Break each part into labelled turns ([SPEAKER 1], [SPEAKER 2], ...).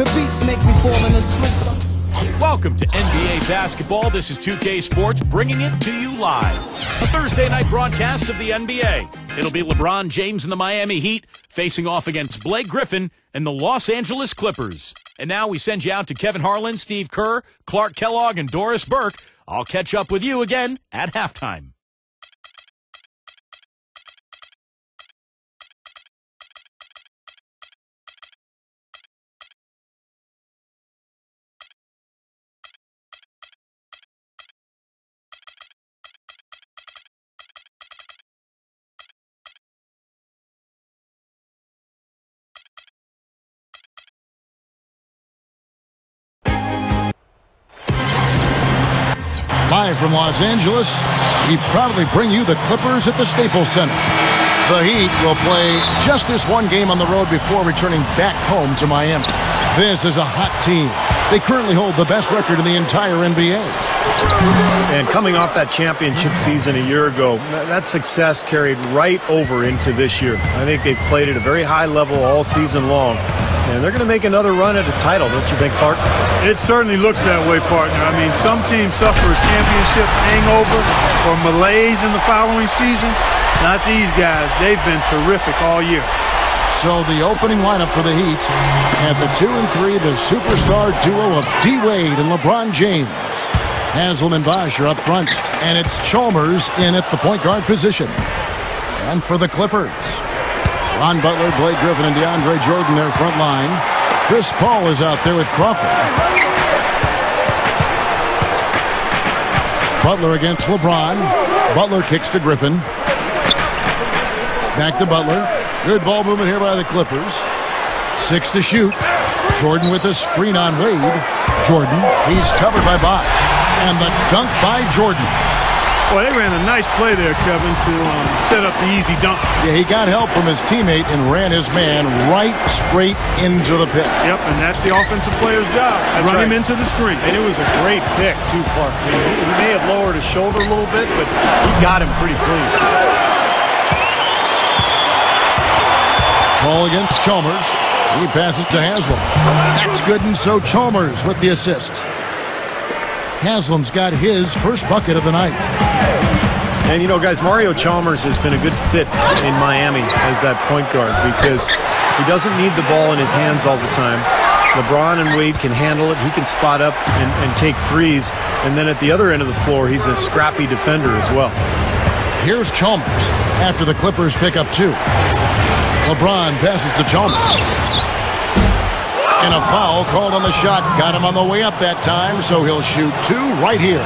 [SPEAKER 1] The beats make me falling asleep.
[SPEAKER 2] Welcome to NBA basketball. This is 2K Sports bringing it to you live. A Thursday night broadcast of the NBA. It'll be LeBron James and the Miami Heat facing off against Blake Griffin and the Los Angeles Clippers. And now we send you out to Kevin Harlan, Steve Kerr, Clark Kellogg, and Doris Burke. I'll catch up with you again at halftime.
[SPEAKER 3] Live from Los Angeles, we proudly bring you the Clippers at the Staples Center. The Heat will play just this one game on the road before returning back home to Miami. This is a hot team. They currently hold the best record in the entire NBA.
[SPEAKER 4] And coming off that championship season a year ago, that success carried right over into this year. I think they've played at a very high level all season long. And they're going to make another run at a title, don't you think, Clark?
[SPEAKER 5] It certainly looks that way, partner. I mean, some teams suffer a championship hangover or malaise in the following season. Not these guys. They've been terrific all year.
[SPEAKER 3] So the opening lineup for the Heat, at the 2 and 3, the superstar duo of D. Wade and LeBron James. Haslem and Bosh are up front, and it's Chalmers in at the point guard position. And for the Clippers, Ron Butler, Blake Griffin, and DeAndre Jordan, their front line. Chris Paul is out there with Crawford. Butler against LeBron. Butler kicks to Griffin. Back to Butler. Good ball movement here by the Clippers. 6 to shoot. Jordan with a screen on Wade. Jordan, he's covered by Bosh. And the dunk by Jordan.
[SPEAKER 5] Well, they ran a nice play there, Kevin, to set up the easy dunk.
[SPEAKER 3] Yeah, he got help from his teammate and ran his man right straight into the pit.
[SPEAKER 5] Yep, and that's the offensive player's job. Run him into the screen.
[SPEAKER 4] And it was a great pick, too, Clark. I mean, he may have lowered his shoulder a little bit, but he got him pretty clean.
[SPEAKER 3] Ball against Chalmers. He passes to Haslem. That's good, and so Chalmers with the assist. Haslem's got his first bucket of the night.
[SPEAKER 4] And, you know, guys, Mario Chalmers has been a good fit in Miami as that point guard because he doesn't need the ball in his hands all the time. LeBron and Wade can handle it. He can spot up and take threes. And then at the other end of the floor, he's a scrappy defender as well.
[SPEAKER 3] Here's Chalmers after the Clippers pick up 2. LeBron passes to Chalmers. And a foul called on the shot. Got him on the way up that time, so he'll shoot 2 right here.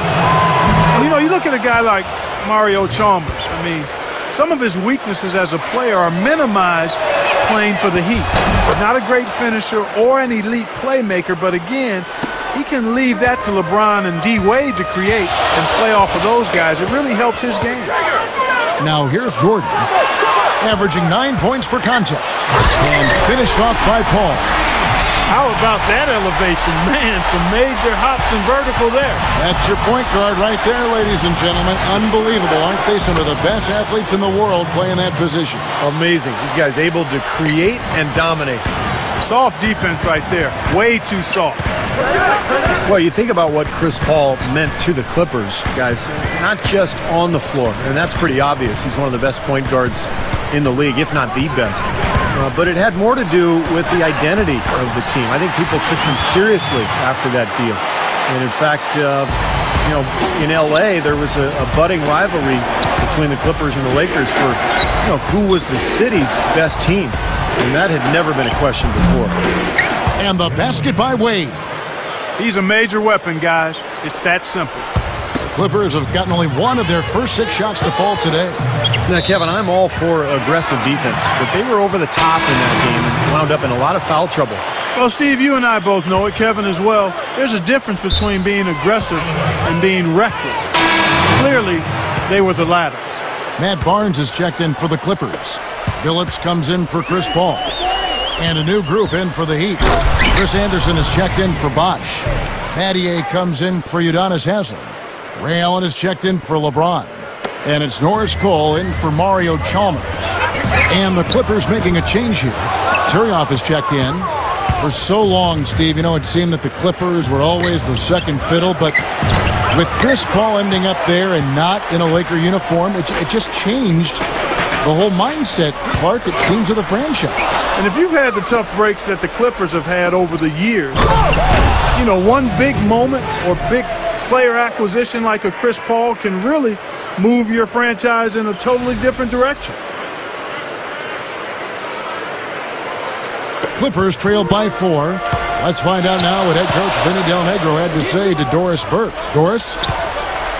[SPEAKER 5] You know, you look at a guy like Mario Chalmers. I mean, some of his weaknesses as a player are minimized playing for the Heat. Not a great finisher or an elite playmaker, but again, he can leave that to LeBron and D. Wade to create and play off of those guys. It really helps his game.
[SPEAKER 3] Now here's Jordan, averaging 9 points per contest. And finished off by Paul.
[SPEAKER 5] How about that elevation? Man, some major hops and vertical there.
[SPEAKER 3] That's your point guard right there, ladies and gentlemen. Unbelievable, aren't they? Some of the best athletes in the world playing that position.
[SPEAKER 4] Amazing. These guys able to create and dominate.
[SPEAKER 5] Soft defense right there. Way too soft.
[SPEAKER 4] Well, you think about what Chris Paul meant to the Clippers, guys, not just on the floor, and that's pretty obvious. He's one of the best point guards in the league, if not the best. But it had more to do with the identity of the team. I think people took him seriously after that deal. And in fact, you know, in L.A., there was a budding rivalry between the Clippers and the Lakers for, you know, who was the city's best team. And that had never been a question before.
[SPEAKER 3] And the basket by Wade.
[SPEAKER 5] He's a major weapon, guys. It's that simple.
[SPEAKER 3] The Clippers have gotten only 1 of their first 6 shots to fall today.
[SPEAKER 4] Now, Kevin, I'm all for aggressive defense, but they were over the top in that game and wound up in a lot of foul trouble.
[SPEAKER 5] Well, Steve, you and I both know it, Kevin as well. There's a difference between being aggressive and being reckless. Clearly, they were the latter.
[SPEAKER 3] Matt Barnes is checked in for the Clippers. Phillips comes in for Chris Paul. And a new group in for the Heat. Chris Anderson is checked in for Bosh. Mattier comes in for Udonis Haslem. Ray Allen is checked in for LeBron. And it's Norris Cole in for Mario Chalmers. And the Clippers making a change here. Turioff is checked in. For so long, Steve, it seemed that the Clippers were always the second fiddle, but with Chris Paul ending up there and not in a Laker uniform, it just changed the whole mindset, Clark, it seems, of the franchise.
[SPEAKER 5] And if you've had the tough breaks that the Clippers have had over the years, one big moment or big player acquisition like a Chris Paul can really move your franchise in a totally different direction.
[SPEAKER 3] Clippers trail by 4. Let's find out now what head coach Vinny Del Negro had to say to Doris Burke. Doris?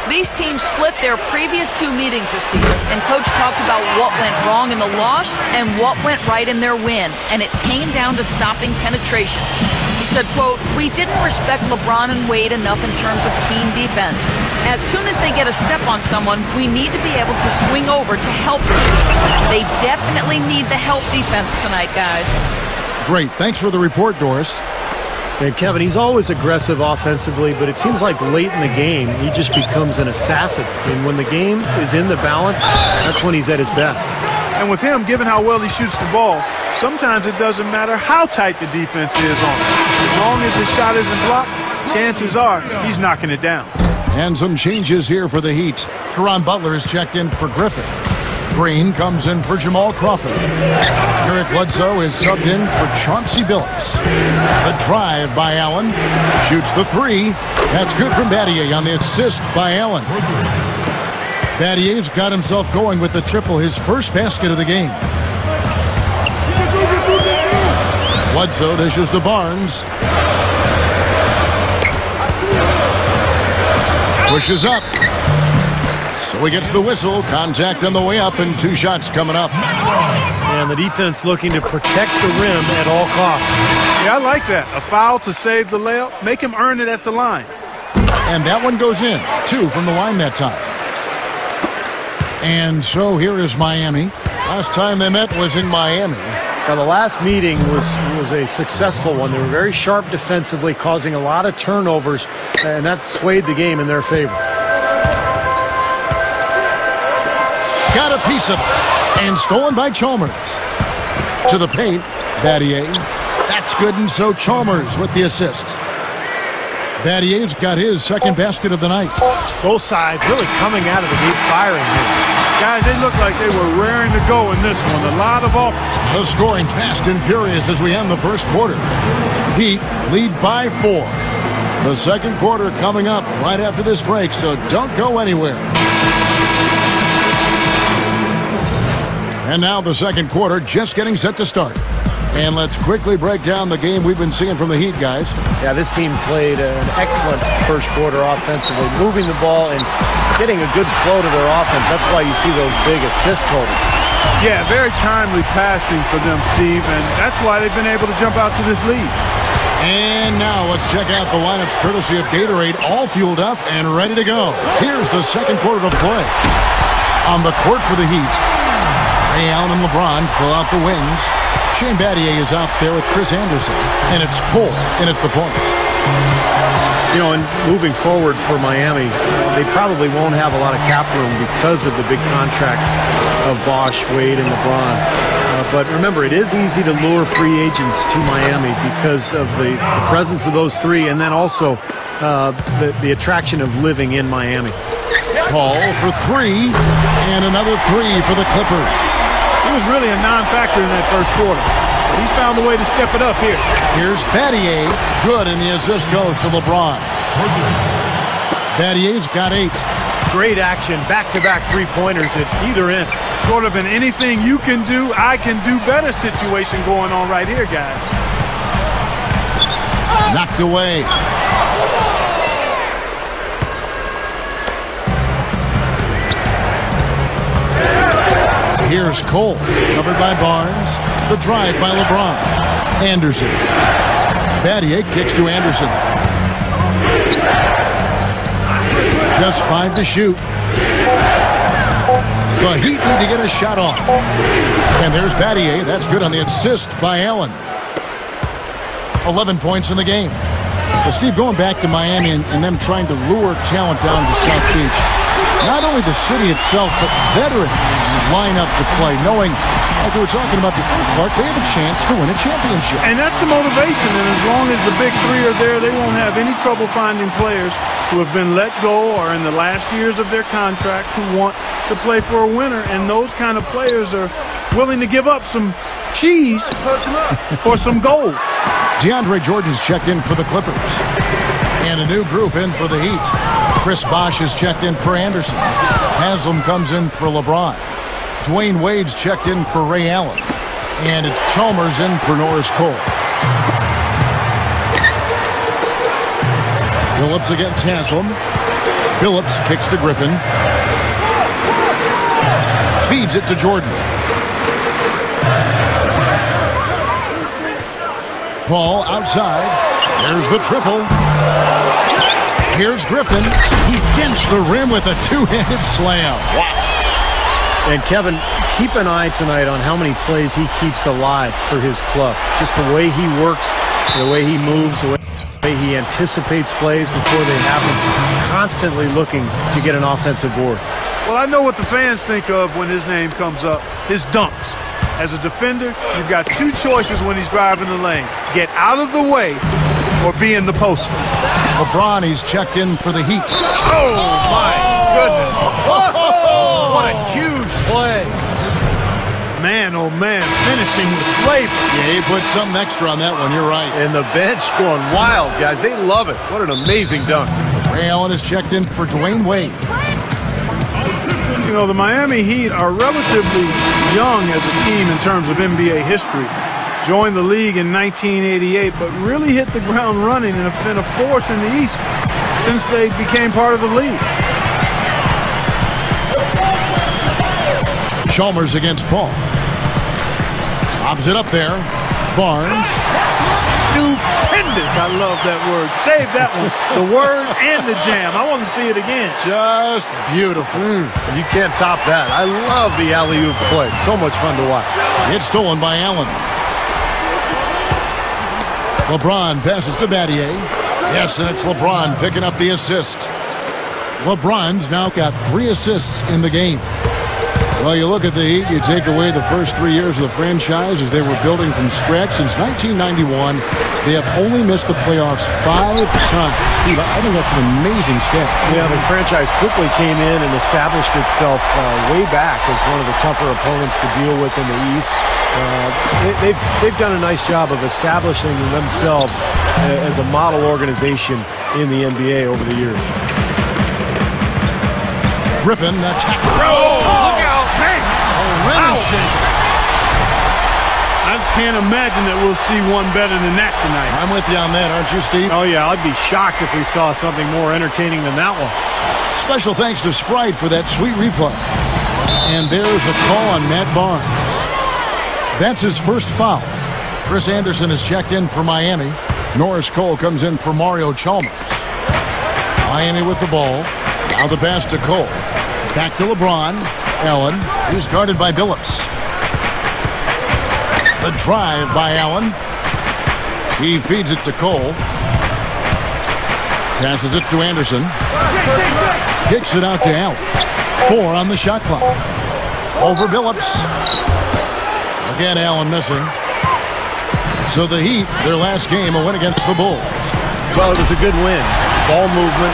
[SPEAKER 6] These teams split their previous 2 meetings this season, and Coach talked about what went wrong in the loss and what went right in their win, and it came down to stopping penetration. He said, quote, "We didn't respect LeBron and Wade enough in terms of team defense. As soon as they get a step on someone, we need to be able to swing over to help them. They definitely need the help defense tonight, guys."
[SPEAKER 3] Great. Thanks for the report, Doris.
[SPEAKER 4] And Kevin, he's always aggressive offensively, but it seems like late in the game, he just becomes an assassin. And when the game is in the balance, that's when he's at his best.
[SPEAKER 5] And with him, given how well he shoots the ball, sometimes it doesn't matter how tight the defense is on him. As long as his shot isn't blocked, chances are he's knocking it down.
[SPEAKER 3] And some changes here for the Heat. Caron Butler is checked in for Griffin. Green comes in for Jamal Crawford. Eric Bledsoe is subbed in for Chauncey Billups. The drive by Allen. Shoots the 3. That's good from Battier on the assist by Allen. Battier's got himself going with the triple, his first basket of the game. Bledsoe dishes to Barnes. Pushes up. So he gets the whistle. Contact on the way up and 2 shots coming up.
[SPEAKER 4] And the defense looking to protect the rim at all costs.
[SPEAKER 5] Yeah, I like that. A foul to save the layup. Make him earn it at the line.
[SPEAKER 3] And that one goes in. 2 from the line that time. And so here is Miami. Last time they met was in Miami.
[SPEAKER 4] Now, the last meeting was a successful one. They were very sharp defensively, causing a lot of turnovers, and that swayed the game in their favor.
[SPEAKER 3] Got a piece of it. And stolen by Chalmers. To the paint. Battier. That's good, and so Chalmers with the assist. Battier's got his second basket of the night.
[SPEAKER 4] Both sides really coming out of the gate firing here.
[SPEAKER 5] Guys, they look like they were raring to go in this one. A lot of offense.
[SPEAKER 3] The scoring fast and furious as we end the first quarter. Heat lead by 4. The second quarter coming up right after this break, so don't go anywhere. And now the second quarter just getting set to start. And let's quickly break down the game we've been seeing from the Heat, guys.
[SPEAKER 4] Yeah, this team played an excellent first quarter offensively, moving the ball and getting a good flow to their offense. That's why you see those big assist totals.
[SPEAKER 5] Yeah, very timely passing for them, Steve, and that's why they've been able to jump out to this lead.
[SPEAKER 3] And now let's check out the lineups courtesy of Gatorade, all fueled up and ready to go. Here's the second quarter to play. On the court for the Heat, Ray Allen and LeBron fill out the wings. Shane Battier is out there with Chris Anderson, and it's Cole in at the point.
[SPEAKER 4] And moving forward for Miami, they probably won't have a lot of cap room because of the big contracts of Bosh, Wade, and LeBron. But remember, it is easy to lure free agents to Miami because of the presence of those 3, and then also the attraction of living in Miami.
[SPEAKER 3] Paul for 3, and another 3 for the Clippers.
[SPEAKER 5] He was really a non-factor in that first quarter. He's found a way to step it up here.
[SPEAKER 3] Here's Battier. Good, and the assist goes to LeBron. Battier's got 8.
[SPEAKER 4] Great action, back-to-back three-pointers at either end.
[SPEAKER 5] Sort of an anything you can do, I can do better situation going on right here, guys.
[SPEAKER 3] Knocked away. Here's Cole, covered by Barnes. The drive by LeBron. Anderson. Battier kicks to Anderson. Just 5 to shoot. The Heat need to get a shot off. And there's Battier. That's good on the assist by Allen. 11 points in the game. Well, Steve, going back to Miami and them trying to lure talent down to South Beach. Not only the city itself, but veterans line up to play, knowing like we were talking about before, Clark, they have a chance to win a championship.
[SPEAKER 5] And that's the motivation. And as long as the big three are there, they won't have any trouble finding players who have been let go or in the last years of their contract who want to play for a winner. And those kind of players are willing to give up some cheese for some gold.
[SPEAKER 3] DeAndre Jordan's checked in for the Clippers. And a new group in for the Heat. Chris Bosh is checked in for Anderson. Haslam comes in for LeBron. Dwayne Wade's checked in for Ray Allen. And it's Chalmers in for Norris Cole. Phillips against Haslam. Phillips kicks to Griffin. Feeds it to Jordan. Paul outside. There's the triple. Here's Griffin. He dents the rim with a two-handed slam.
[SPEAKER 4] Wow. And Kevin, keep an eye tonight on how many plays he keeps alive for his club. Just the way he works, the way he moves, the way he anticipates plays before they happen. Constantly looking to get an offensive board.
[SPEAKER 5] Well, I know what the fans think of when his name comes up. His dunks. As a defender, you've got two choices when he's driving the lane. Get out of the way or be in the post.
[SPEAKER 3] LeBron, he's checked in for the Heat.
[SPEAKER 5] Oh, my goodness.
[SPEAKER 3] Oh,
[SPEAKER 5] what a huge play. Man, oh, man, finishing with flavor.
[SPEAKER 3] Yeah, he put something extra on that one. You're right.
[SPEAKER 4] And the bench going wild, guys. They love it. What an amazing dunk.
[SPEAKER 3] Ray Allen is checked in for Dwayne Wade.
[SPEAKER 5] You know, the Miami Heat are relatively young as a team in terms of NBA history. Joined the league in 1988, but really hit the ground running and have been a force in the East since they became part of the league.
[SPEAKER 3] Chalmers against Paul. Lobs it up there. Barnes.
[SPEAKER 5] Stupendous. I love that word. Save that one. The word and the jam. I want to see it again.
[SPEAKER 3] Just beautiful.
[SPEAKER 4] You can't top that. I love the alley-oop play. So much fun to watch.
[SPEAKER 3] It's stolen by Allen. LeBron passes to Battier. Yes, and it's LeBron picking up the assist. LeBron's now got 3 assists in the game. Well, you look at the Heat, you take away the first 3 years of the franchise as they were building from scratch. Since 1991, they have only missed the playoffs 5 times. Steve, I think that's an amazing stat.
[SPEAKER 4] Yeah, the franchise quickly came in and established itself way back as one of the tougher opponents to deal with in the East. They've done a nice job of establishing themselves as a model organization in the NBA over the years.
[SPEAKER 3] Griffin attack.
[SPEAKER 5] Oh, look out, man. I can't imagine that we'll see one better than that tonight.
[SPEAKER 3] I'm with you on that, aren't you, Steve?
[SPEAKER 4] Oh, yeah, I'd be shocked if we saw something more entertaining than that one.
[SPEAKER 3] Special thanks to Sprite for that sweet replay. And there's a call on Matt Barnes. That's his first foul. Chris Anderson is checked in for Miami. Norris Cole comes in for Mario Chalmers. Miami with the ball. Now the pass to Cole. Back to LeBron. Allen. He's guarded by Billups. The drive by Allen. He feeds it to Cole. Passes it to Anderson. Kicks it out to Allen. 4 on the shot clock. Over Billups. Again, Allen missing. So the Heat, their last game, a win against the Bulls.
[SPEAKER 4] Well, it was a good win. Ball movement,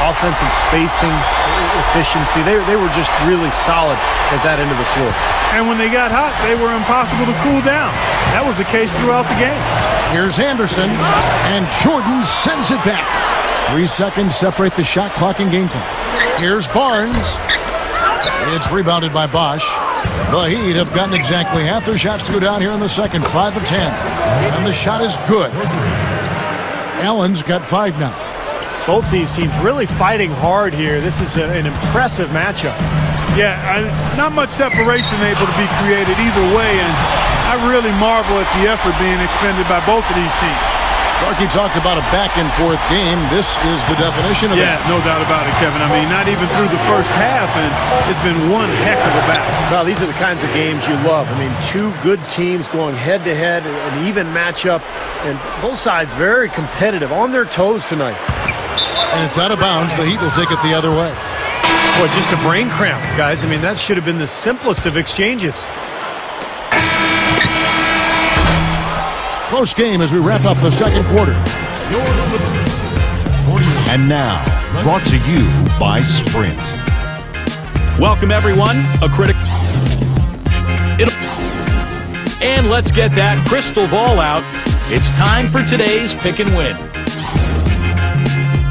[SPEAKER 4] offensive spacing, efficiency. They were just really solid at that end of the floor.
[SPEAKER 5] And when they got hot, they were impossible to cool down. That was the case throughout the game.
[SPEAKER 3] Here's Anderson, and Jordan sends it back. 3 seconds separate the shot clock and game clock. Here's Barnes. It's rebounded by Bosh. The Heat have gotten exactly half their shots to go down here in the second, 5 of 10. And the shot is good. Allen's got 5 now.
[SPEAKER 4] Both these teams really fighting hard here. This is an impressive matchup.
[SPEAKER 5] Yeah, not much separation able to be created either way, and I really marvel at the effort being expended by both of these teams.
[SPEAKER 3] Clarky talked about a back-and-forth game. This is the definition of that.
[SPEAKER 5] Yeah, no doubt about it, Kevin. I mean, not even through the first half, and it's been one heck of a battle.
[SPEAKER 4] Well, these are the kinds of games you love. I mean, 2 good teams going head-to-head, an even matchup, and both sides very competitive, on their toes tonight.
[SPEAKER 3] And it's out of bounds. The Heat will take it the other way.
[SPEAKER 4] Boy, just a brain cramp, guys. I mean, that should have been the simplest of exchanges.
[SPEAKER 3] Close game as we wrap up the second quarter.
[SPEAKER 7] And now, brought to you by Sprint.
[SPEAKER 2] Welcome, everyone. And let's get that crystal ball out. It's time for today's pick and win.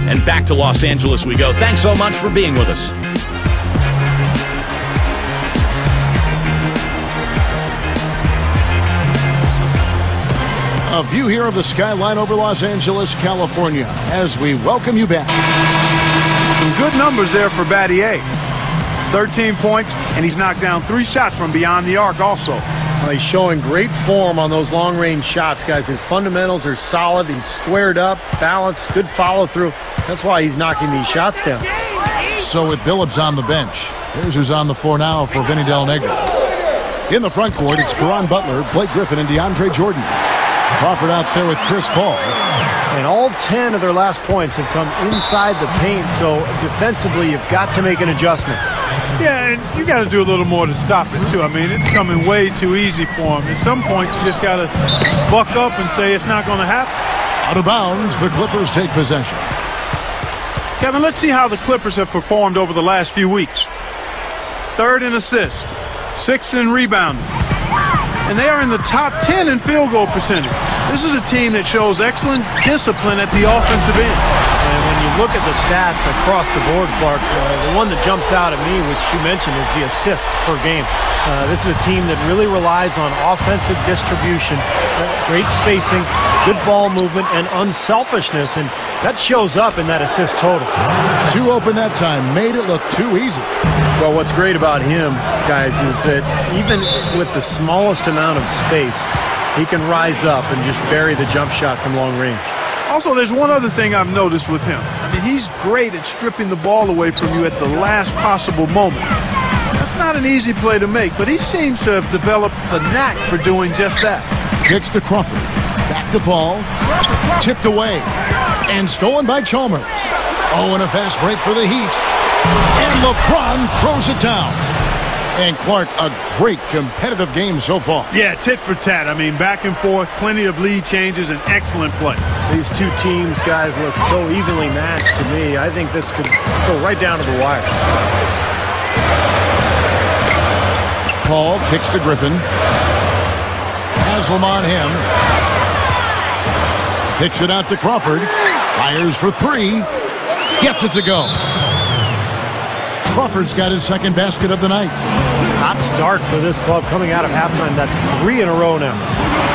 [SPEAKER 2] And back to Los Angeles we go. Thanks so much for being with us.
[SPEAKER 3] A view here of the skyline over Los Angeles, California, as we welcome you back.
[SPEAKER 5] Some good numbers there for Battier. 13 points, and he's knocked down 3 shots from beyond the arc also.
[SPEAKER 4] Well, he's showing great form on those long-range shots, guys. His fundamentals are solid. He's squared up, balanced, good follow-through. That's why he's knocking these shots down.
[SPEAKER 3] So with Billups on the bench, here's who's on the floor now for Vinny Del Negro. In the front court, it's Caron Butler, Blake Griffin, and DeAndre Jordan. Crawford out there with Chris Paul.
[SPEAKER 4] And all 10 of their last points have come inside the paint, so defensively you've got to make an adjustment.
[SPEAKER 5] Yeah, and you got to do a little more to stop it, too. I mean, it's coming way too easy for him. At some points, you just got to buck up and say it's not going to happen.
[SPEAKER 3] Out of bounds, the Clippers take possession.
[SPEAKER 5] Kevin, let's see how the Clippers have performed over the last few weeks. 3rd in assists, 6th in rebounding. And they are in the top 10 in field goal percentage. This is a team that shows excellent discipline at the offensive end.
[SPEAKER 4] And when you look at the stats across the board, Clark, the one that jumps out at me, which you mentioned, is the assist per game. This is a team that really relies on offensive distribution, great spacing, good ball movement, and unselfishness, and that shows up in that assist total.
[SPEAKER 3] 2 open that time, made it look too easy.
[SPEAKER 4] Well, what's great about him, guys, is that even with the smallest amount of space, he can rise up and just bury the jump shot from long range.
[SPEAKER 5] Also, there's one other thing I've noticed with him. I mean, he's great at stripping the ball away from you at the last possible moment. That's not an easy play to make, but he seems to have developed the knack for doing just that.
[SPEAKER 3] Kicks to Crawford. Back to Paul. Tipped away. And stolen by Chalmers. Oh, and a fast break for the Heat. And LeBron throws it down. And Clark, a great competitive game so far.
[SPEAKER 5] Yeah, tit for tat. I mean, back and forth, plenty of lead changes, and excellent play.
[SPEAKER 4] These two teams, guys, look so evenly matched to me. I think this could go right down to the wire.
[SPEAKER 3] Paul kicks to Griffin. Haslam on him. Kicks it out to Crawford. Fires for 3. Gets it to go. Crawford's got his second basket of the night.
[SPEAKER 4] Hot start for this club coming out of halftime. That's 3 in a row now.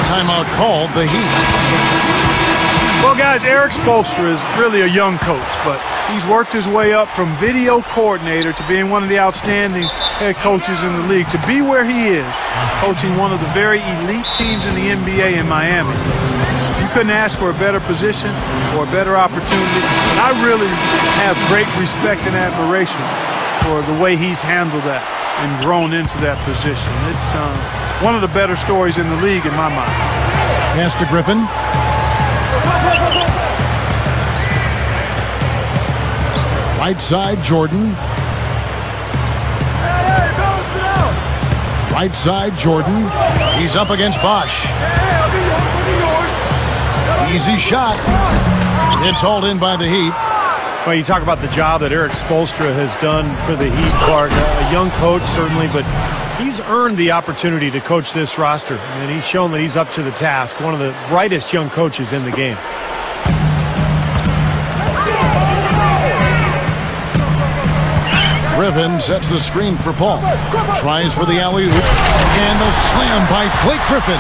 [SPEAKER 3] Timeout called, the Heat.
[SPEAKER 5] Well, guys, Eric Spoelstra is really a young coach, but he's worked his way up from video coordinator to being one of the outstanding head coaches in the league. To be where he is, coaching one of the very elite teams in the NBA in Miami. You couldn't ask for a better position or a better opportunity. And I really have great respect and admiration for the way he's handled that and grown into that position. It's one of the better stories in the league in my mind.
[SPEAKER 3] Pass to Griffin. Right side, Jordan. Right side, Jordan. He's up against Bosch. Easy shot. It's hauled in by the Heat.
[SPEAKER 4] Well, you talk about the job that Eric Spoelstra has done for the Heat, Clark. A young coach, certainly, but he's earned the opportunity to coach this roster, and he's shown that he's up to the task. One of the brightest young coaches in the game.
[SPEAKER 3] Griffin sets the screen for Paul. Tries for the alley-oop. And the slam by Blake Griffin.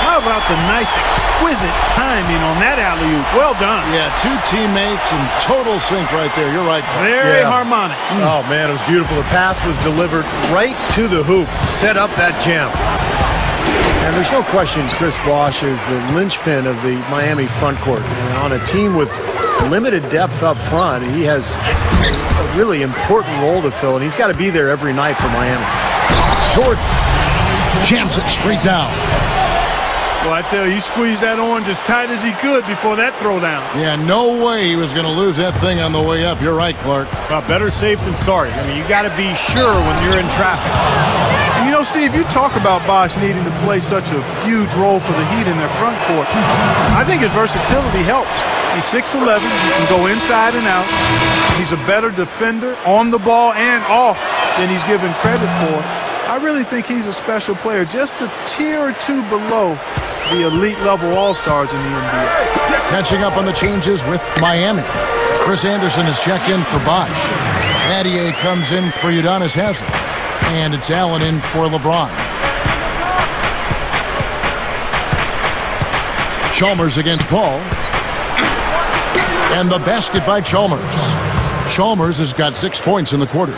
[SPEAKER 5] How about the nice, exquisite timing on that alley-oop? Well done.
[SPEAKER 3] Yeah, 2 teammates in total sync right there. You're right.
[SPEAKER 5] Very harmonic.
[SPEAKER 4] Oh, man, it was beautiful. The pass was delivered right to the hoop. Set up that jam. And there's no question Chris Bosh is the linchpin of the Miami front court. And on a team with limited depth up front, he has a really important role to fill, and he's got to be there every night for Miami.
[SPEAKER 3] Jordan jams it straight down.
[SPEAKER 5] Well, I tell you, he squeezed that orange as tight as he could before that throwdown.
[SPEAKER 3] Yeah, no way he was going to lose that thing on the way up. You're right, Clark.
[SPEAKER 4] Better safe than sorry. I mean, you got to be sure when you're in traffic.
[SPEAKER 5] And you know, Steve, you talk about Bosch needing to play such a huge role for the Heat in their front court. I think his versatility helps. He's 6'11", he can go inside and out. He's a better defender on the ball and off than he's given credit for. I really think he's a special player, just a tier or two below the elite level all-stars in the NBA.
[SPEAKER 3] Catching up on the changes with Miami. Chris Anderson is checked in for Bosch. Battier comes in for Udonis Haslem. And it's Allen in for LeBron. Chalmers against Paul. And the basket by Chalmers. Chalmers has got 6 points in the quarter.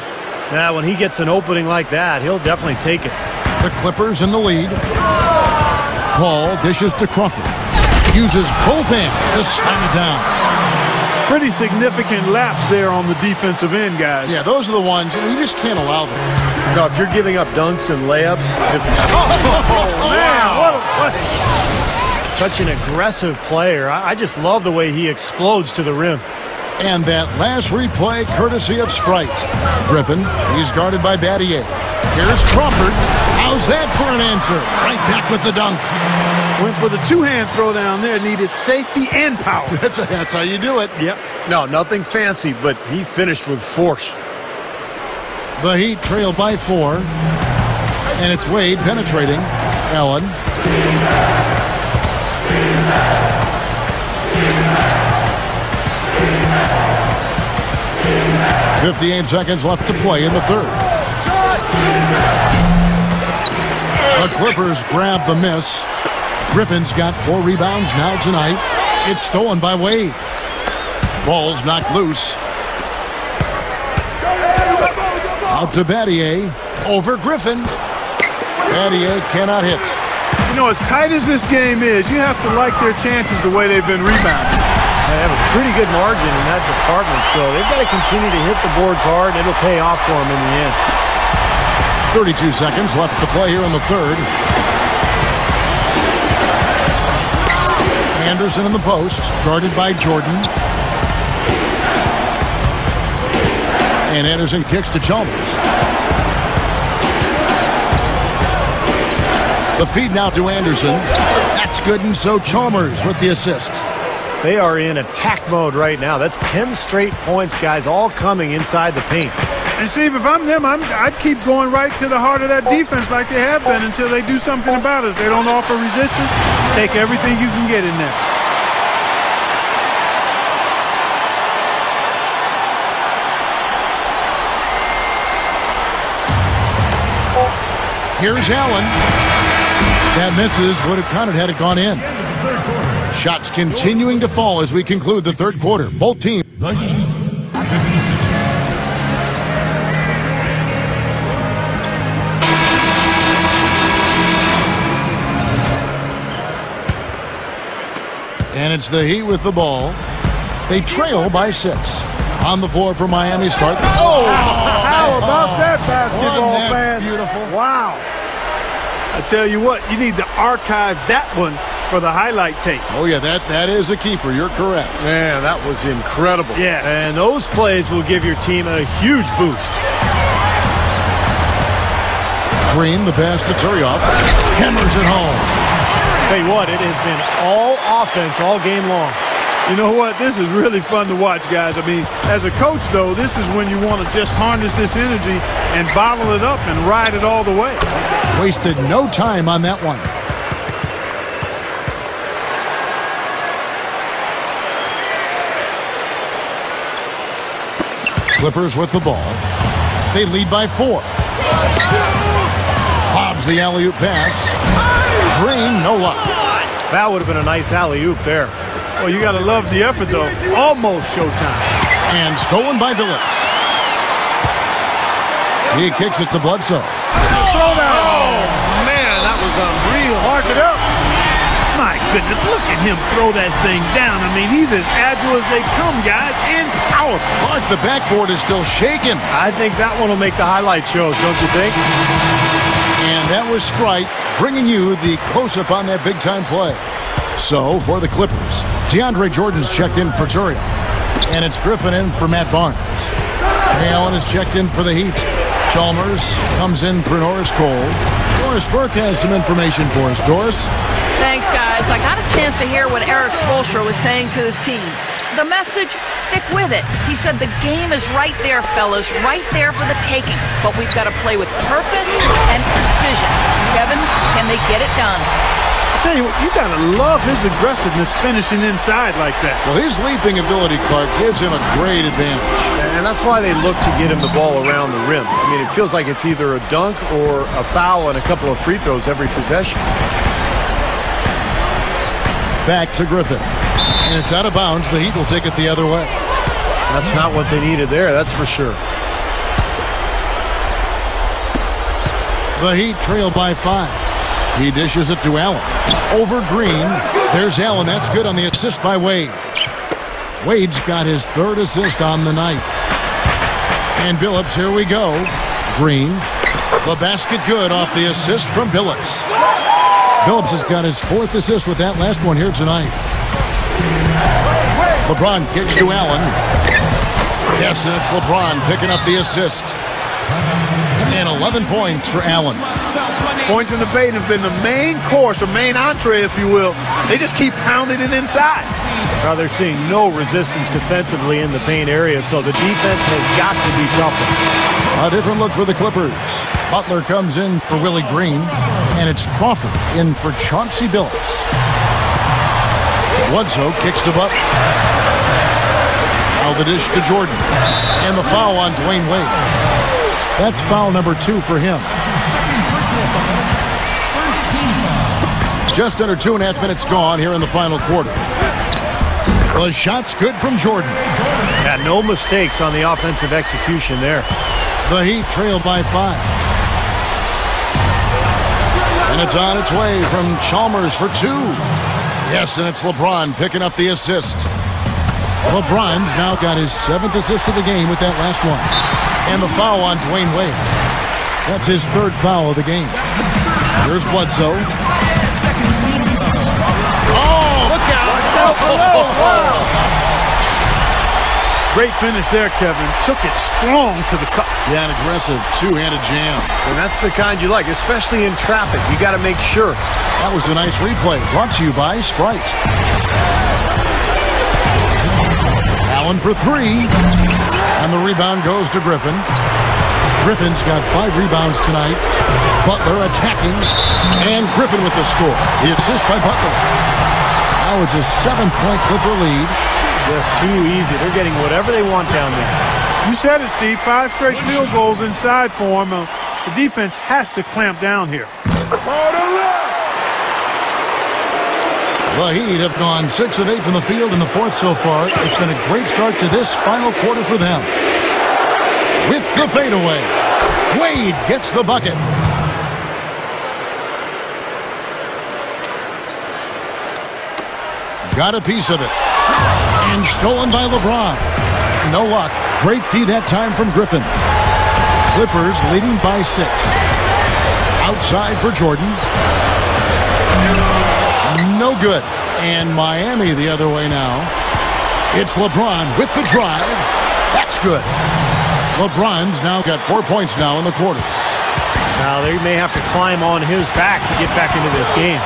[SPEAKER 4] Now, when he gets an opening like that, he'll definitely take it.
[SPEAKER 3] The Clippers in the lead. Paul dishes to Crawford. Uses both hands to slam it down.
[SPEAKER 5] Pretty significant laps there on the defensive end, guys.
[SPEAKER 3] Yeah, those are the ones you just can't allow that.
[SPEAKER 4] No, if you're giving up dunks and layups.
[SPEAKER 5] What?
[SPEAKER 4] Such an aggressive player. I just love the way he explodes to the rim.
[SPEAKER 3] And that last replay courtesy of Sprite. Griffin, he's guarded by Battier. Here's Crawford. How's that for an answer? Right back with the dunk.
[SPEAKER 5] Went for the two-hand throw down there. Needed safety and power.
[SPEAKER 3] That's how you do it.
[SPEAKER 5] Yep.
[SPEAKER 4] No, nothing fancy, but he finished with force.
[SPEAKER 3] The Heat trail by 4. And it's Wade penetrating. Allen. 58 seconds left to play in the third. The Clippers grab the miss. Griffin's got 4 rebounds now tonight. It's stolen by Wade. Ball's knocked loose. Out to Battier. Over Griffin. Battier cannot hit.
[SPEAKER 5] You know, as tight as this game is, you have to like their chances the way they've been rebounding.
[SPEAKER 4] They have a pretty good margin in that department, so they've got to continue to hit the boards hard, and it'll pay off for them in the end.
[SPEAKER 3] 32 seconds left to play here in the third. Anderson in the post, guarded by Jordan. And Anderson kicks to Chalmers. The feed now to Anderson. That's good, and so Chalmers with the assist.
[SPEAKER 4] They are in attack mode right now. That's 10 straight points, guys, all coming inside the paint.
[SPEAKER 5] And Steve, if I'm them, I'd keep going right to the heart of that defense like they have been until they do something about it. If they don't offer resistance, take everything you can get in there.
[SPEAKER 3] Here's Allen. That misses. Would have counted had it gone in. Shots continuing to fall as we conclude the third quarter. Both teams. And it's the Heat with the ball. They trail by 6. On the floor for Miami start.
[SPEAKER 5] Oh, how about that basketball,
[SPEAKER 3] Wasn't that
[SPEAKER 5] man?
[SPEAKER 3] beautiful?
[SPEAKER 5] Wow. I tell you what, you need to archive that one for the highlight tape.
[SPEAKER 3] Oh, yeah, that is a keeper. You're correct.
[SPEAKER 4] Man, that was incredible.
[SPEAKER 5] Yeah.
[SPEAKER 4] And those plays will give your team a huge boost.
[SPEAKER 3] Green, the pass to Turioff. Hammers it home.
[SPEAKER 4] Tell you what, it has been all offense all game long.
[SPEAKER 5] You know what? This is really fun to watch, guys. I mean, as a coach, though, this is when you want to just harness this energy and bottle it up and ride it all the way.
[SPEAKER 3] Wasted no time on that one. Clippers with the ball. They lead by 4. Hobbs the alley-oop pass. Green, no luck.
[SPEAKER 4] That would have been a nice alley-oop there.
[SPEAKER 5] Well, you got to love the effort, though. Almost showtime.
[SPEAKER 3] And stolen by Billups. He kicks it to Bledsoe.
[SPEAKER 4] Oh, man, that was unreal.
[SPEAKER 5] Mark it up. My goodness, look at him throw that thing down. I mean, he's as agile as they come, guys, and powerful.
[SPEAKER 3] Clark, the backboard is still shaking.
[SPEAKER 4] I think that one will make the highlight shows, don't you think?
[SPEAKER 3] And that was Sprite bringing you the close-up on that big-time play. So, for the Clippers, DeAndre Jordan's checked in for Turiaf. And it's Griffin in for Matt Barnes. Ray Allen is checked in for the Heat. Chalmers comes in for Norris Cole. Doris Burke has some information for us. Doris?
[SPEAKER 6] Thanks, guys. I got a chance to hear what Eric Spoelstra was saying to his team. The message, stick with it. He said the game is right there, fellas, right there for the taking. But we've got to play with purpose and precision. Kevin, can they get it done?
[SPEAKER 5] I tell you what, you got to love his aggressiveness finishing inside like that.
[SPEAKER 3] Well, his leaping ability, Clark, gives him a great advantage.
[SPEAKER 4] And that's why they look to get him the ball around the rim. I mean, it feels like it's either a dunk or a foul and a couple of free throws every possession.
[SPEAKER 3] Back to Griffin. And it's out of bounds. The Heat will take it the other way.
[SPEAKER 4] That's not what they needed there, that's for sure.
[SPEAKER 3] The Heat trail by 5. He dishes it to Allen. Over Green. There's Allen. That's good on the assist by Wade. Wade's got his 3rd assist on the night. And Billups, here we go. Green. The basket good off the assist from Billups. Billups has got his 4th assist with that last one here tonight. LeBron kicks to Allen. Yes, and it's LeBron picking up the assist. And 11 points for Allen.
[SPEAKER 5] Points in the paint have been the main course, or main entree, if you will. They just keep pounding it inside.
[SPEAKER 4] Now they're seeing no resistance defensively in the paint area, so the defense has got to be tougher.
[SPEAKER 3] A different look for the Clippers. Butler comes in for Willie Green, and it's Crawford in for Chauncey Billups. Bledsoe kicks to Butler. Now the dish to Jordan, and the foul on Dwayne Wade. That's foul number 2 for him. Just under 2.5 minutes gone here in the final quarter. The shot's good from Jordan.
[SPEAKER 4] Yeah, no mistakes on the offensive execution there.
[SPEAKER 3] The Heat trail by 5. And it's on its way from Chalmers for 2. Yes, and it's LeBron picking up the assist. LeBron's now got his 7th assist of the game with that last one. And the foul on Dwayne Wade. That's his 3rd foul of the game. Here's Bledsoe. Oh, look out!
[SPEAKER 5] Great finish there, Kevin. Took it strong to the cup.
[SPEAKER 3] Yeah, an aggressive two-handed jam.
[SPEAKER 4] And that's the kind you like, especially in traffic. You got to make sure.
[SPEAKER 3] That was a nice replay. Brought to you by Sprite. Allen for 3. And the rebound goes to Griffin. Griffin's got 5 rebounds tonight. Butler attacking. And Griffin with the score. The assist by Butler. Now it's a 7-point Clipper lead.
[SPEAKER 4] Just too easy. They're getting whatever they want down there.
[SPEAKER 5] You said it, Steve. 5 straight field goals inside for him. The defense has to clamp down here.
[SPEAKER 3] The Heat have gone 6 of 8 from the field in the 4th so far. It's been a great start to this final quarter for them. With the fadeaway, Wade gets the bucket. Got a piece of it. And stolen by LeBron. No luck. Great D that time from Griffin. Clippers leading by 6. Outside for Jordan. No good. And Miami the other way now. It's LeBron with the drive. That's good. LeBron's now got 4 points now in the quarter.
[SPEAKER 4] Now they may have to climb on his back to get back into this game.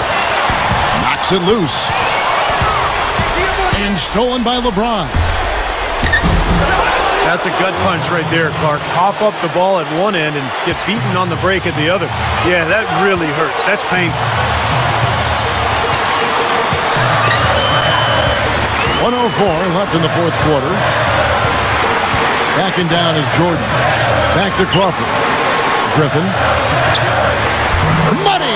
[SPEAKER 3] Knocks it loose. And stolen by LeBron.
[SPEAKER 4] That's a gut punch right there, Clark. Cough up the ball at one end and get beaten on the break at the other.
[SPEAKER 5] Yeah, that really hurts. That's painful.
[SPEAKER 3] 1:04 left in the 4th quarter. Backing down is Jordan. Back to Crawford. Griffin. Money!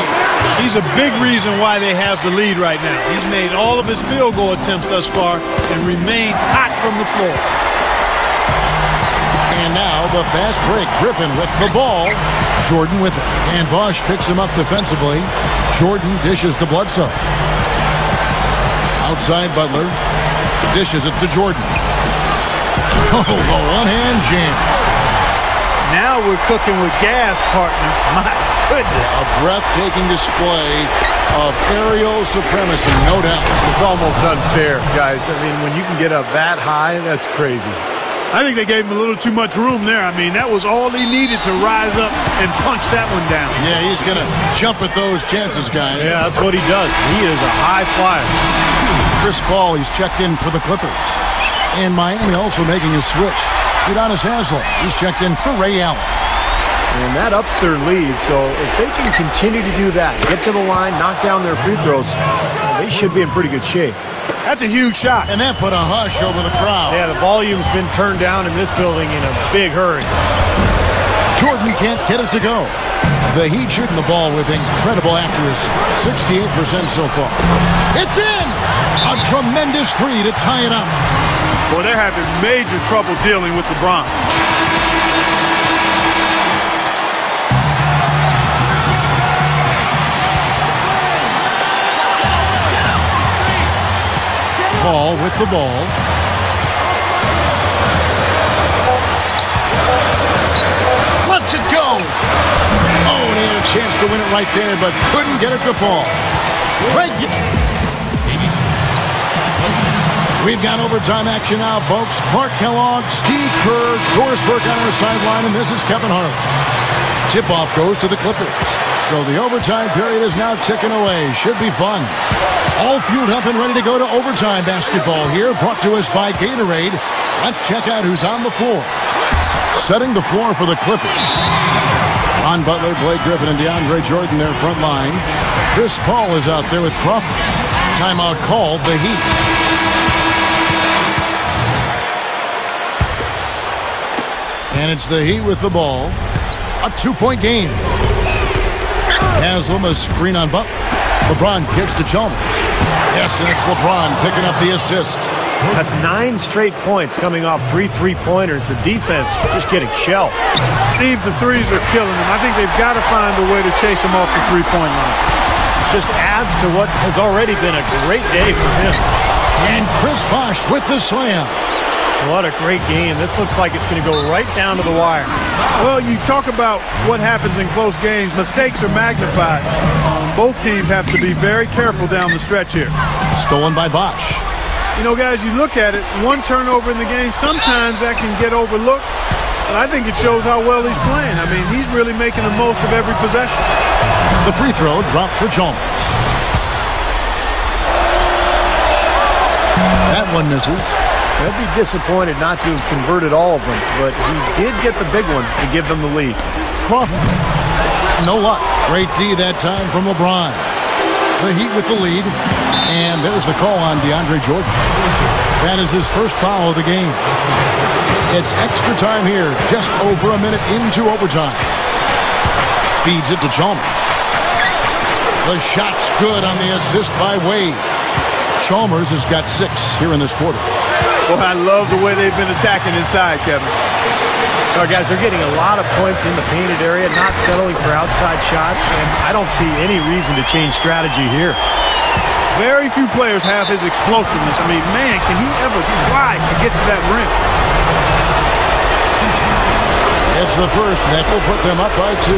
[SPEAKER 5] He's a big reason why they have the lead right now. He's made all of his field goal attempts thus far and remains hot from the floor.
[SPEAKER 3] And now the fast break. Griffin with the ball. Jordan with it. And Bosch picks him up defensively. Jordan dishes to Bledsoe. Outside Butler. Dishes it to Jordan. Oh, the one-hand jam.
[SPEAKER 5] Now we're cooking with gas, partner. My goodness.
[SPEAKER 3] A breathtaking display of aerial supremacy, no doubt.
[SPEAKER 4] It's almost unfair, guys. I mean, when you can get up that high, that's crazy.
[SPEAKER 5] I think they gave him a little too much room there. I mean, that was all he needed to rise up and punch that one down.
[SPEAKER 3] Yeah, he's going to jump at those chances, guys.
[SPEAKER 4] Yeah, that's what he does. He is a high flyer.
[SPEAKER 3] Chris Paul, he's checked in for the Clippers. And Miami also making a switch. Udonis Haslem, he's checked in for Ray Allen.
[SPEAKER 4] And that ups their lead, so if they can continue to do that, get to the line, knock down their free throws, they should be in pretty good shape.
[SPEAKER 5] That's a huge shot.
[SPEAKER 3] And that put a hush over the crowd.
[SPEAKER 4] Yeah, the volume's been turned down in this building in a big hurry.
[SPEAKER 3] Jordan can't get it to go. The Heat shooting the ball with incredible accuracy. 68% so far. It's in! A tremendous three to tie it up.
[SPEAKER 5] Boy, they're having major trouble dealing with LeBron.
[SPEAKER 3] Paul with the ball. Lets it go. Oh, and he had a chance to win it right there, but couldn't get it to fall. We've got overtime action now, folks. Clark Kellogg, Steve Kerr, Doris Burke on our sideline, and this is Kevin Harlan. Tip-off goes to the Clippers. So the overtime period is now ticking away. Should be fun. All fueled up and ready to go to overtime basketball here, brought to us by Gatorade. Let's check out who's on the floor. Setting the floor for the Clippers. Ron Butler, Blake Griffin, and DeAndre Jordan, their front line. Chris Paul is out there with Crawford. Timeout called, the Heat. And it's the Heat with the ball. A two-point game. Haslem, a screen on Butler. LeBron kicks to Chalmers. Yes, and it's LeBron picking up the assist.
[SPEAKER 4] That's 9 straight points coming off 3 3-pointers. The defense just getting shelled.
[SPEAKER 5] Steve, the threes are killing them. I think they've got to find a way to chase him off the three-point line.
[SPEAKER 4] Just adds to what has already been a great day for him.
[SPEAKER 3] And Chris Bosh with the slam.
[SPEAKER 4] What a great game. This looks like it's going to go right down to the wire.
[SPEAKER 5] Well, you talk about what happens in close games. Mistakes are magnified. Both teams have to be very careful down the stretch here.
[SPEAKER 3] Stolen by Bosh.
[SPEAKER 5] You know, guys, you look at it, one turnover in the game, sometimes that can get overlooked. But I think it shows how well he's playing. I mean, he's really making the most of every possession.
[SPEAKER 3] The free throw drops for Chalmers. That one misses.
[SPEAKER 4] They'll be disappointed not to have converted all of them, but he did get the big one to give them the lead.
[SPEAKER 3] Crawford. No luck. Great D that time from LeBron. The Heat with the lead. And there's the call on DeAndre Jordan. That is his first foul of the game. It's extra time here, just over a minute into overtime. Feeds it to Chalmers. The shot's good on the assist by Wade. Chalmers has got 6 here in this quarter.
[SPEAKER 5] Well, I love the way they've been attacking inside, Kevin.
[SPEAKER 4] Well, guys, they're getting a lot of points in the painted area, not settling for outside shots, and I don't see any reason to change strategy here.
[SPEAKER 5] Very few players have his explosiveness. I mean, man, can he ever try to get to that rim?
[SPEAKER 3] It's the first, and that will put them up by 2.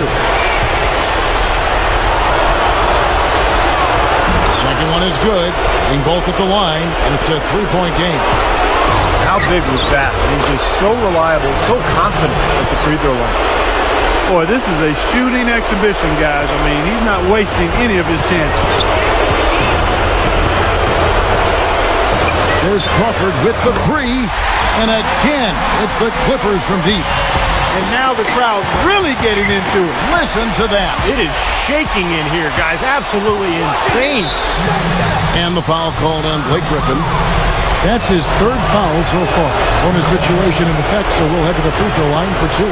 [SPEAKER 3] Second one is good. Being both at the line, and it's a 3-point game.
[SPEAKER 4] How big was that? He's just so reliable, so confident at the free throw line.
[SPEAKER 5] Boy, this is a shooting exhibition, guys. I mean, he's not wasting any of his chances.
[SPEAKER 3] There's Crawford with the 3. And again, it's the Clippers from deep.
[SPEAKER 5] And now the crowd really getting into it.
[SPEAKER 3] Listen to that.
[SPEAKER 4] It is shaking in here, guys. Absolutely insane.
[SPEAKER 3] And the foul called on Blake Griffin. That's his 3rd foul so far. Bonus situation in effect, so we'll head to the free throw line for 2.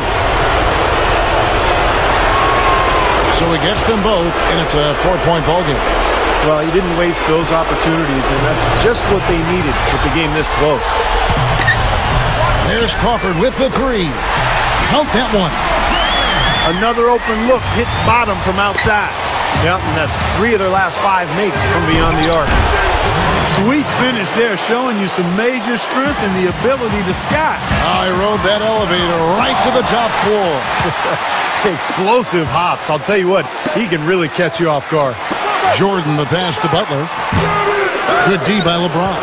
[SPEAKER 3] So he gets them both, and it's a 4-point ballgame.
[SPEAKER 4] Well, he didn't waste those opportunities, and that's just what they needed with the game this close.
[SPEAKER 3] There's Crawford with the 3. Count that one.
[SPEAKER 5] Another open look, hits bottom from outside.
[SPEAKER 4] Yep, and that's 3 of their last 5 makes from beyond the arc.
[SPEAKER 5] Sweet finish there, showing you some major strength and the ability to sky.
[SPEAKER 3] I rode that elevator right to the top floor.
[SPEAKER 4] Explosive hops. I'll tell you what, he can really catch you off guard.
[SPEAKER 3] Jordan, the pass to Butler. Good D by LeBron.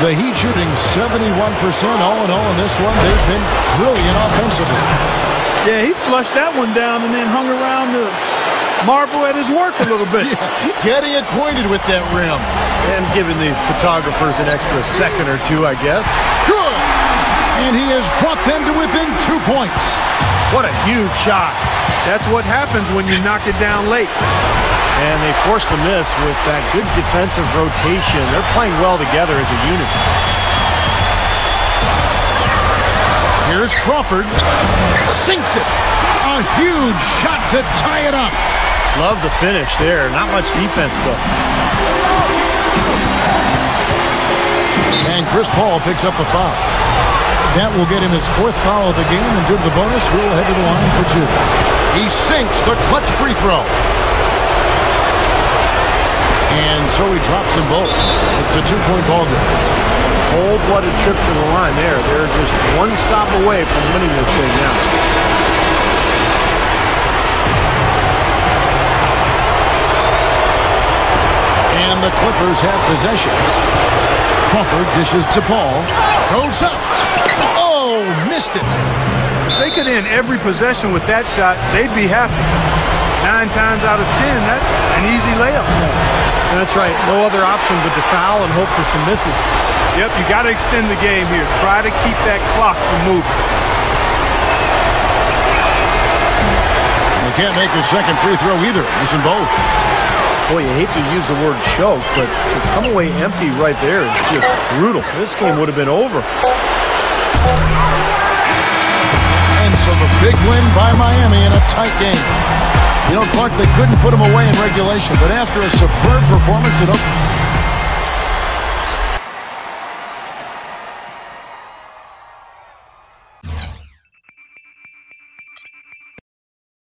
[SPEAKER 3] The Heat shooting 71% all in all in this one. They've been brilliant offensively.
[SPEAKER 5] Yeah, he flushed that one down and then hung around to marvel at his work a little bit.
[SPEAKER 3] Getting acquainted with that rim.
[SPEAKER 4] And giving the photographers an extra second or two, I guess.
[SPEAKER 3] Good! And he has brought them to within 2 points.
[SPEAKER 4] What a huge shot.
[SPEAKER 5] That's what happens when you knock it down late.
[SPEAKER 4] And they forced the miss with that good defensive rotation. They're playing well together as a unit.
[SPEAKER 3] Here's Crawford. Sinks it. A huge shot to tie it up.
[SPEAKER 4] Love the finish there. Not much defense, though.
[SPEAKER 3] And Chris Paul picks up the foul. That will get him his 4th foul of the game, and due to the bonus, we'll head to the line for 2. He sinks the clutch free throw. And so he drops them both. It's a 2-point ball game.
[SPEAKER 4] Cold-blooded trip to the line there. They're just one stop away from winning this thing now.
[SPEAKER 3] And the Clippers have possession. Crawford dishes to Paul. Goes up. Oh, missed it.
[SPEAKER 5] If they could end every possession with that shot, they'd be happy. 9 times out of 10, that's an easy layup.
[SPEAKER 4] That's right. No other option but to foul and hope for some misses.
[SPEAKER 5] Yep, you got to extend the game here. Try to keep that clock from moving.
[SPEAKER 3] They can't make a second free throw either. Missing both.
[SPEAKER 4] Boy, you hate to use the word choke, but to come away empty right there is just brutal. This game would have been over.
[SPEAKER 3] And so the big win by Miami in a tight game. You know, Clark, they couldn't put them away in regulation, but after a superb performance,